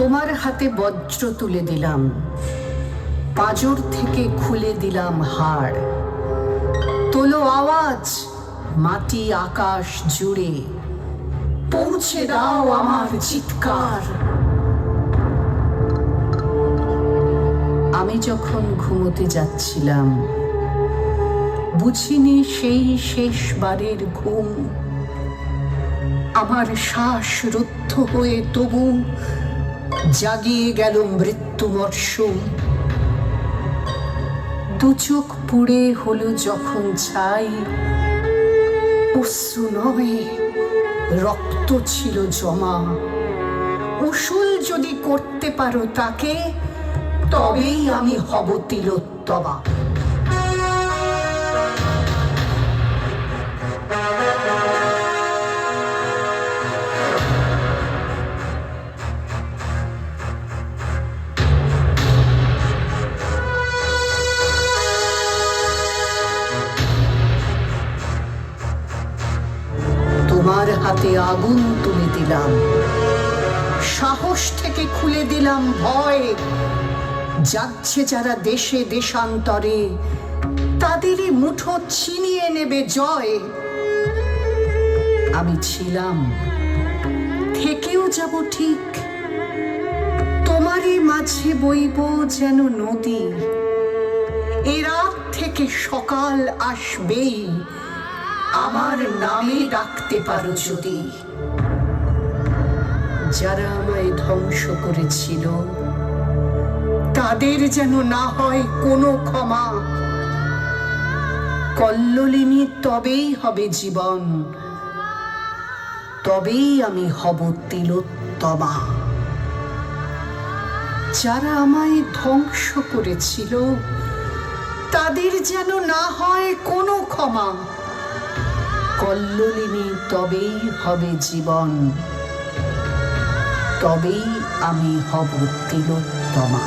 তোমার হাতে বজ্র তুলে দিলাম, পাঁজর থেকে খুলে দিলাম হাড়। তোলো আওয়াজ মাটি আকাশ জুড়ে, পৌঁছে দাও আমার চিৎকার। আমি যখন ঘুমোতে যাচ্ছিলাম, বুঝিনি সেই শেষবারের ঘুম। আমার শ্বাস রুদ্ধ হয়ে তবু জাগিয়ে গেল মৃত্যু মরশুম। দু চোখ পুড়ে হলো যখন ছাই, অশ্রু নয় রক্ত ছিল জমা। উসুল যদি করতে পারো তাকে, তবেই আমি হব তিলোত্তমা। তোমার হাতে আগুন তুলে দিলাম, সাহস থেকে খুলে দিলাম ভয়। যাচ্ছে যারা দেশে দেশান্তরে, তাদেরই মুঠো ছিনিয়ে নেবে জয়। আমি ছিলাম, থেকেও যাব ঠিক, তোমারই মাঝে বইব যেন নদী। এ রাত থেকে সকাল আসবেই, আমার নামে ডাকতে পারো যদি। যারা আমায় ধ্বংস করেছিল, তাদের যেন না হয় কোনো ক্ষমা। কল্লোলিনী তবেই হবে জীবন, তবেই আমি হব তিলোত্তমা। যারা আমায় ধ্বংস করেছিল, তাদের যেন না হয় কোনো ক্ষমা। কল্লোলিনী তবেই হবে জীবন, তবেই আমি হব তিলোত্তমা।